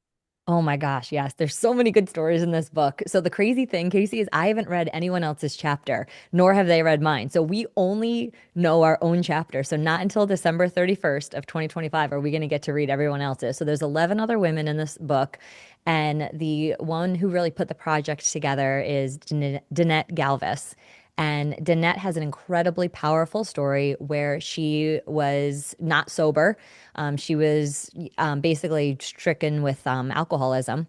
Oh my gosh, yes. There's so many good stories in this book. So the crazy thing, Casey, is I haven't read anyone else's chapter, nor have they read mine. So we only know our own chapter. So not until December 31st of 2025 are we going to get to read everyone else's. So there's 11 other women in this book. And the one who really put the project together is Danette Galvis. And Danette has an incredibly powerful story where she was not sober. She was basically stricken with alcoholism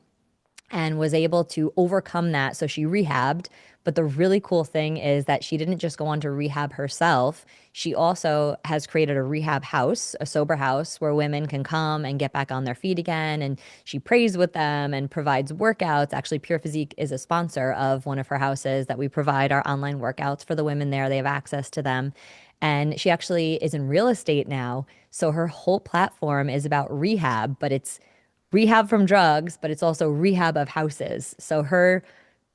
and was able to overcome that. So she rehabbed. But the really cool thing is that she didn't just go on to rehab herself. She also has created a rehab house, a sober house where women can come and get back on their feet again. And she prays with them and provides workouts. Actually, Pure Physique is a sponsor of one of her houses that we provide our online workouts for the women there. They have access to them. And she actually is in real estate now. So her whole platform is about rehab, but it's rehab from drugs, but it's also rehab of houses. So her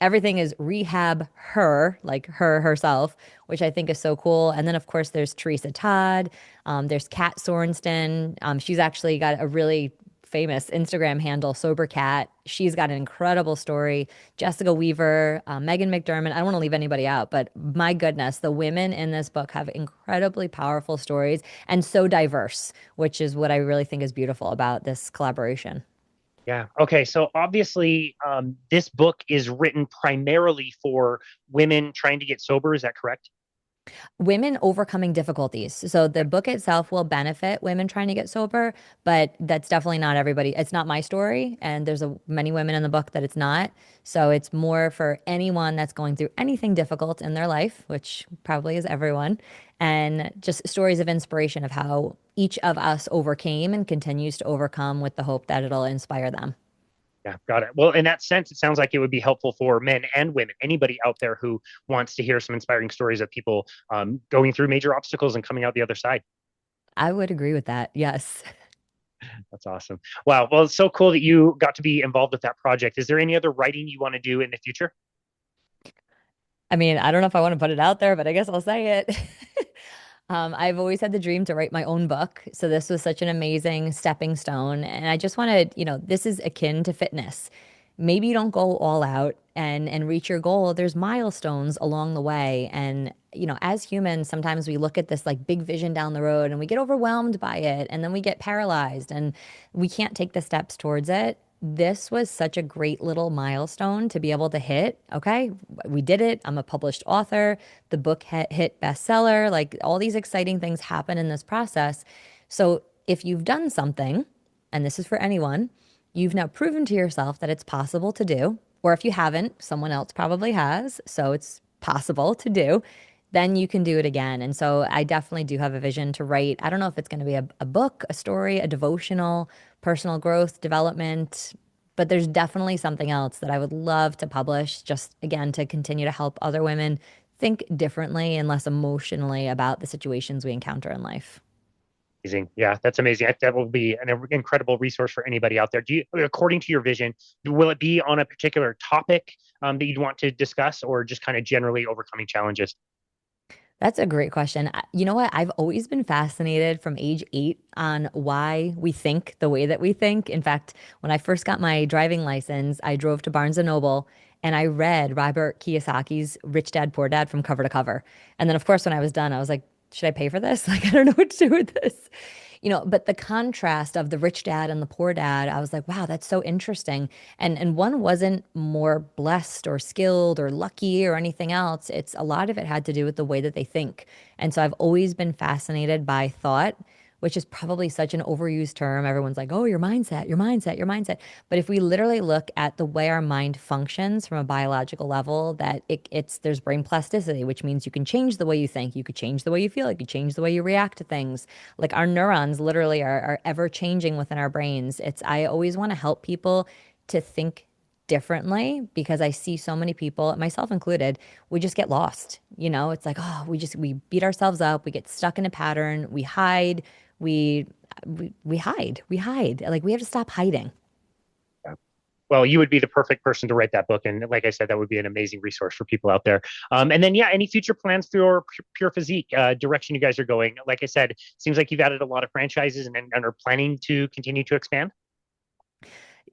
everything is rehab her, like her herself, which I think is so cool. And then of course there's Teresa Todd, there's Kat Sorenston. She's actually got a really famous Instagram handle, Sober Cat. She's got an incredible story. Jessica Weaver, Megan McDermott. I don't want to leave anybody out, but my goodness, the women in this book have incredibly powerful stories and so diverse, which is what I really think is beautiful about this collaboration. Yeah. Okay. So obviously, this book is written primarily for women trying to get sober. Is that correct? Women overcoming difficulties. So the Okay. book itself will benefit women trying to get sober, but that's definitely not everybody. It's not my story, and there's many women in the book that it's not. So it's more for anyone that's going through anything difficult in their life, which probably is everyone, and just stories of inspiration of how each of us overcame and continues to overcome with the hope that it'll inspire them. Yeah. Got it. Well, in that sense, it sounds like it would be helpful for men and women, anybody out there who wants to hear some inspiring stories of people going through major obstacles and coming out the other side. I would agree with that. Yes. That's awesome. Wow. Well, it's so cool that you got to be involved with that project. Is there any other writing you want to do in the future? I mean, I don't know if I want to put it out there, but I guess I'll say it. I've always had the dream to write my own book. So this was such an amazing stepping stone. And I just wanted, this is akin to fitness. Maybe you don't go all out and reach your goal. There's milestones along the way. And, as humans, sometimes we look at this like big vision down the road and we get overwhelmed by it. And then we get paralyzed and we can't take the steps towards it. This was such a great little milestone to be able to hit. Okay, we did it. I'm a published author. The book hit bestseller. Like all these exciting things happen in this process. So if you've done something, and this is for anyone, you've now proven to yourself that it's possible to do. Or if you haven't, someone else probably has. So it's possible to do. Then you can do it again. And so I definitely do have a vision to write. I don't know if it's going to be a book, a story, a devotional, personal growth, development, but there's definitely something else that I would love to publish, just again, to continue to help other women think differently and less emotionally about the situations we encounter in life. Amazing. Yeah, that's amazing. That will be an incredible resource for anybody out there. Do you, according to your vision, will it be on a particular topic that you'd want to discuss, or just kind of generally overcoming challenges? That's a great question. You know what? I've always been fascinated from age 8 on why we think the way that we think. In fact, when I first got my driving license, I drove to Barnes and Noble and I read Robert Kiyosaki's Rich Dad Poor Dad from cover to cover. And then, of course, when I was done, I was like, should I pay for this? Like, I don't know what to do with this. But the contrast of the rich dad and the poor dad, I was like, wow, that's so interesting. And one wasn't more blessed or skilled or lucky or anything else. It's a lot of it had to do with the way that they think. And so I've always been fascinated by thought, which is probably such an overused term. Everyone's like, oh, your mindset, your mindset, your mindset. But if we literally look at the way our mind functions from a biological level, that there's brain plasticity, which means you can change the way you think, you could change the way you feel, you could change the way you react to things. Like our neurons literally are ever changing within our brains. I always want to help people to think differently because I see so many people, myself included, we just get lost. It's like, oh, we beat ourselves up, we get stuck in a pattern, we hide, we we hide. Like we have to stop hiding. Well, you would be the perfect person to write that book, and like I said, that would be an amazing resource for people out there. And then, yeah, any future plans for Pure Physique direction you guys are going? Like I said, seems like you've added a lot of franchises and are planning to continue to expand.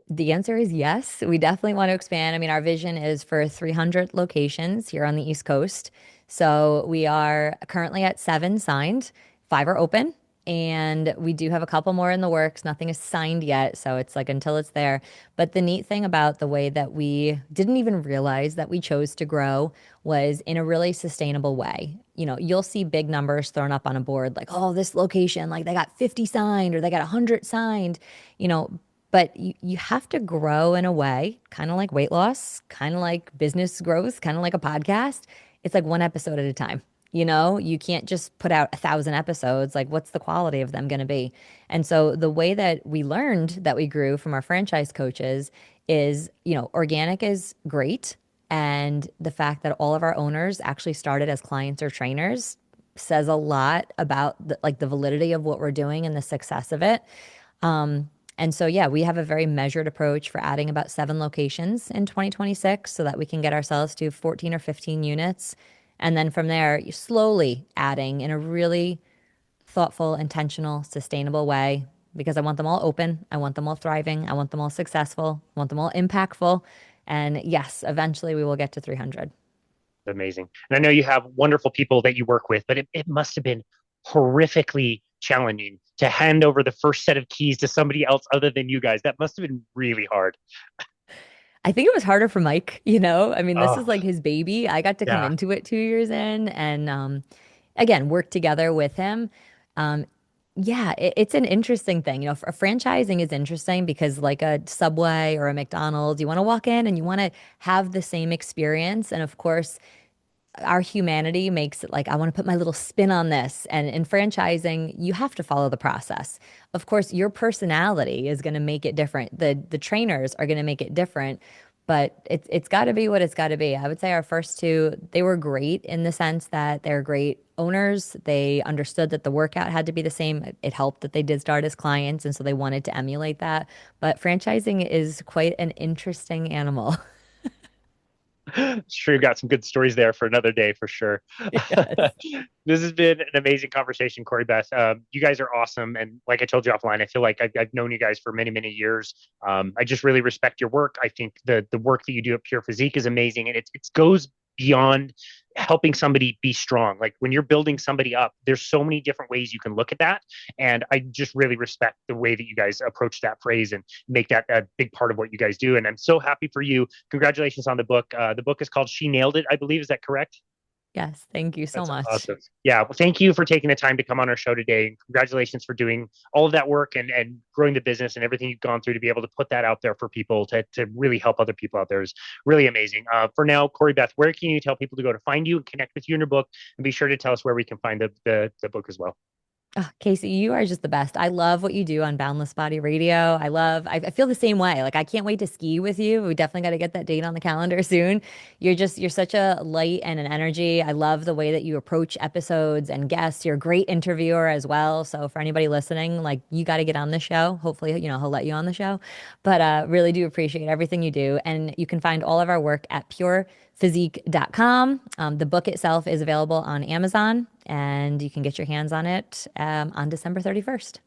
The answer is yes. We definitely want to expand. I mean, our vision is for 300 locations here on the East Coast. So we are currently at 7 signed, 5 are open, and we do have a couple more in the works. Nothing is signed yet. So it's like until it's there. But the neat thing about the way that we didn't even realize that we chose to grow was in a really sustainable way. You'll see big numbers thrown up on a board like, oh, this location, like they got 50 signed or they got 100 signed, you know, but you have to grow in a way, kind of like weight loss, kind of like business growth, kind of like a podcast. It's like one episode at a time. You can't just put out 1,000 episodes. Like, what's the quality of them going to be? And so, the way that we learned that we grew from our franchise coaches is, organic is great. And the fact that all of our owners actually started as clients or trainers says a lot about the validity of what we're doing and the success of it. And so, yeah, we have a very measured approach for adding about 7 locations in 2026 so that we can get ourselves to 14 or 15 units. And then from there, you slowly adding in a really thoughtful, intentional, sustainable way because I want them all open. I want them all thriving. I want them all successful. I want them all impactful. And yes, eventually we will get to 300. Amazing. And I know you have wonderful people that you work with, but it must have been horrifically challenging to hand over the first set of keys to somebody else other than you guys. That must have been really hard. I think it was harder for Mike, you know? I mean, this is Oh, like his baby. I got to come yeah. into it 2 years in and again, work together with him. Um, yeah, it's an interesting thing. You know, franchising is interesting because like a Subway or a McDonald's, you want to walk in and you want to have the same experience. And of course, our humanity makes it like, I want to put my little spin on this. And in franchising, you have to follow the process. Of course, your personality is going to make it different. The trainers are going to make it different, but it's got to be what it's got to be. I would say our first two, they were great in the sense that they're great owners. They understood that the workout had to be the same. It helped that they did start as clients, and so they wanted to emulate that. But franchising is quite an interesting animal. Sure, you've got some good stories there for another day for sure. Yes. This has been an amazing conversation, Corrie-Beth. You guys are awesome, and like I told you offline, I feel like I've known you guys for many, many years. I just really respect your work. I think the work that you do at Pure Physique is amazing, and it goes beyond helping somebody be strong. Like when you're building somebody up, there's so many different ways you can look at that, and I just really respect the way that you guys approach that phrase and make that a big part of what you guys do. And I'm so happy for you. Congratulations on the book. The book is called She Nailed It, I believe. Is that correct? Yes. Thank you so That's much. awesome. Yeah. Well, thank you for taking the time to come on our show today. And congratulations for doing all of that work and growing the business and everything you've gone through to be able to put that out there for people to really help other people out there is really amazing. For now, Corrie-Beth, where can you tell people to go to find you and connect with you in your book? And be sure to tell us where we can find the book as well. Oh, Casey, you are just the best. I love what you do on Boundless Body Radio. I feel the same way. Like, I can't wait to ski with you. We definitely got to get that date on the calendar soon. You're such a light and an energy. I love the way that you approach episodes and guests. You're a great interviewer as well. So, for anybody listening, like, you got to get on the show. Hopefully, you know, he'll let you on the show. But really do appreciate everything you do. And you can find all of our work at purephysique.com. The book itself is available on Amazon, and you can get your hands on it on December 31st.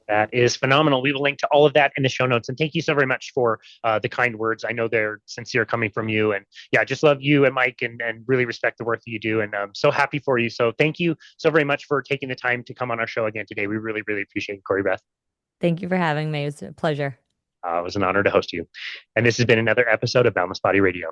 That is phenomenal. We will link to all of that in the show notes. And thank you so very much for the kind words. I know they're sincere coming from you. And yeah, just love you and Mike and really respect the work that you do. And I'm so happy for you. So thank you so very much for taking the time to come on our show again today. We really, really appreciate it, Corrie-Beth. Thank you for having me. It was a pleasure. It was an honor to host you. And this has been another episode of Boundless Body Radio.